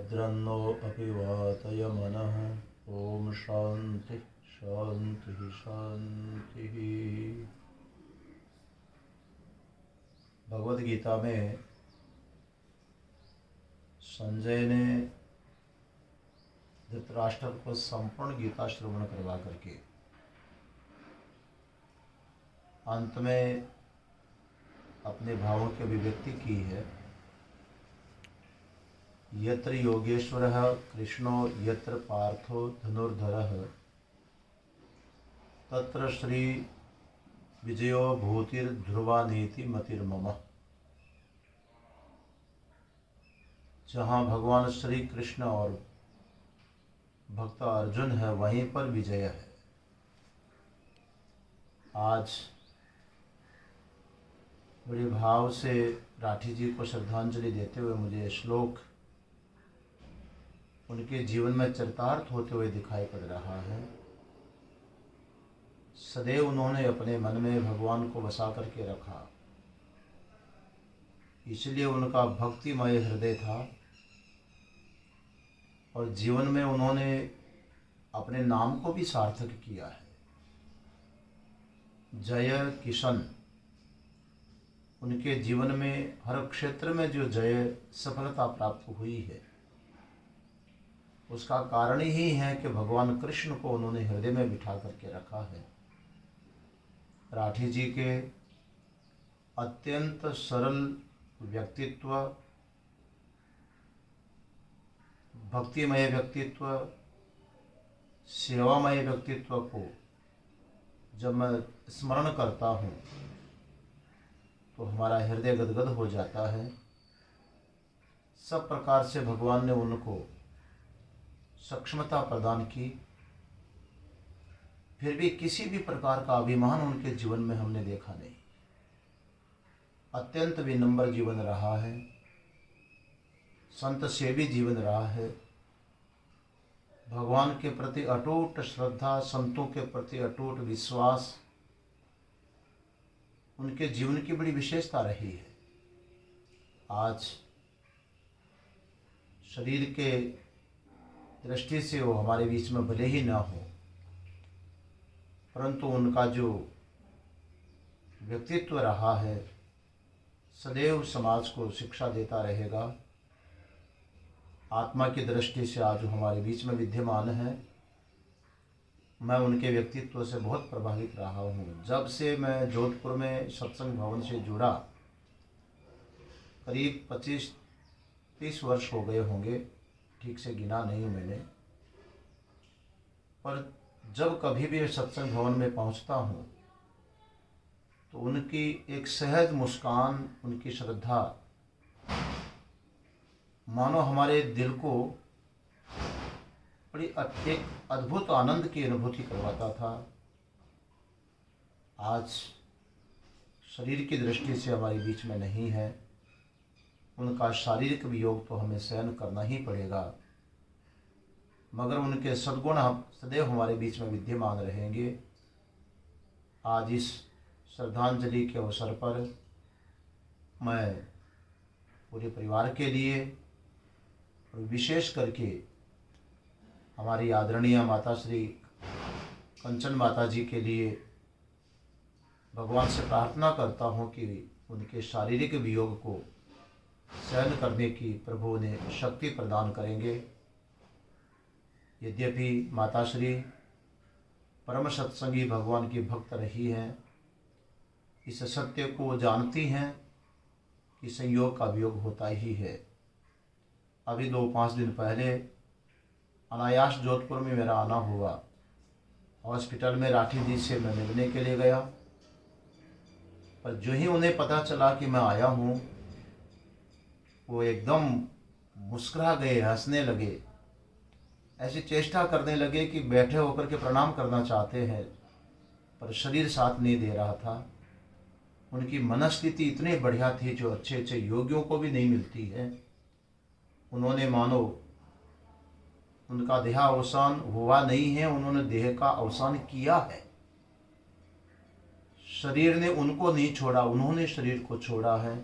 भद्रन्नो अपि वातयमनः। ओम शांति शांति शांति। भगवद गीता में संजय ने धृतराष्ट्र को संपूर्ण गीता श्रवण करवा करके अंत में अपने भावों की अभिव्यक्ति की है। यत्र योगेश्वरः कृष्णो यत्र पार्थो धनुर्धरः तत्र श्री विजयो भूतिर्ध्रुवा नीति मतिर्मम। जहाँ भगवान श्री कृष्ण और भक्त अर्जुन है वहीं पर विजय है। आज बड़े भाव से राठी जी को श्रद्धांजलि देते हुए मुझे श्लोक उनके जीवन में चरितार्थ होते हुए दिखाई पड़ रहा है। सदैव उन्होंने अपने मन में भगवान को बसा करके रखा, इसलिए उनका भक्तिमय हृदय था और जीवन में उन्होंने अपने नाम को भी सार्थक किया है। जय किशन, उनके जीवन में हर क्षेत्र में जो जय सफलता प्राप्त हुई है उसका कारण ही है कि भगवान कृष्ण को उन्होंने हृदय में बिठा करके रखा है। राठी जी के अत्यंत सरल व्यक्तित्व, भक्तिमय व्यक्तित्व, सेवामय व्यक्तित्व को जब मैं स्मरण करता हूँ तो हमारा हृदय गदगद हो जाता है। सब प्रकार से भगवान ने उनको सक्षमता प्रदान की, फिर भी किसी भी प्रकार का अभिमान उनके जीवन में हमने देखा नहीं। अत्यंत विनम्र जीवन रहा है, संत सेवी जीवन रहा है। भगवान के प्रति अटूट श्रद्धा, संतों के प्रति अटूट विश्वास उनके जीवन की बड़ी विशेषता रही है। आज शरीर के दृष्टि से वो हमारे बीच में भले ही ना हो, परंतु उनका जो व्यक्तित्व रहा है सदैव समाज को शिक्षा देता रहेगा। आत्मा की दृष्टि से आज हमारे बीच में विद्यमान है। मैं उनके व्यक्तित्व से बहुत प्रभावित रहा हूँ। जब से मैं जोधपुर में सत्संग भवन से जुड़ा, करीब 25-30 वर्ष हो गए होंगे, ठीक से गिना नहीं मैंने, पर जब कभी भी सत्संग भवन में पहुँचता हूँ तो उनकी एक सहज मुस्कान, उनकी श्रद्धा मानो हमारे दिल को बड़ी एक अद्भुत आनंद की अनुभूति करवाता था। आज शरीर की दृष्टि से हमारे बीच में नहीं है, उनका शारीरिक वियोग तो हमें सहन करना ही पड़ेगा, मगर उनके सद्गुण सदैव हमारे बीच में विद्यमान रहेंगे। आज इस श्रद्धांजलि के अवसर पर मैं पूरे परिवार के लिए और विशेष करके हमारी आदरणीय माता श्री कंचन माता जी के लिए भगवान से प्रार्थना करता हूँ कि उनके शारीरिक वियोग को सहन करने की प्रभु ने शक्ति प्रदान करेंगे। यद्यपि माताश्री परम सत्संगी भगवान की भक्त रही हैं, इस सत्य को जानती हैं कि संयोग का वियोग होता ही है। अभी 2-5 दिन पहले अनायास जोधपुर में मेरा आना हुआ। हॉस्पिटल में राठी जी से मैं मिलने के लिए गया, पर जो ही उन्हें पता चला कि मैं आया हूँ वो एकदम मुस्कुरा गए, हंसने लगे, ऐसी चेष्टा करने लगे कि बैठे होकर के प्रणाम करना चाहते हैं पर शरीर साथ नहीं दे रहा था। उनकी मनस्थिति इतनी बढ़िया थी जो अच्छे अच्छे योगियों को भी नहीं मिलती है। उन्होंने मानो उनका देहावसान हुआ नहीं है, उन्होंने देह का अवसान किया है। शरीर ने उनको नहीं छोड़ा, उन्होंने शरीर को छोड़ा है।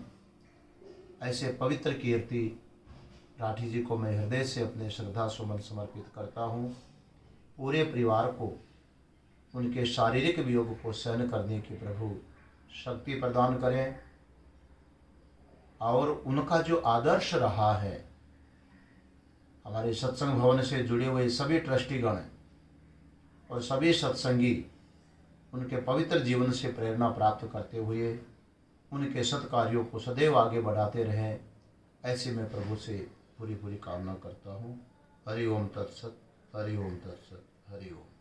ऐसे पवित्र कीर्ति राठी जी को मैं हृदय से अपने श्रद्धा सुमन समर्पित करता हूँ। पूरे परिवार को उनके शारीरिक वियोग को सहन करने की प्रभु शक्ति प्रदान करें और उनका जो आदर्श रहा है, हमारे सत्संग भवन से जुड़े हुए सभी ट्रस्टीगण और सभी सत्संगी उनके पवित्र जीवन से प्रेरणा प्राप्त करते हुए उनके सत्कार्यों को सदैव आगे बढ़ाते रहें, ऐसे मैं प्रभु से पूरी पूरी कामना करता हूँ। हरि ओम तत्सत, हरि ओम तत्सत, हरि ओम।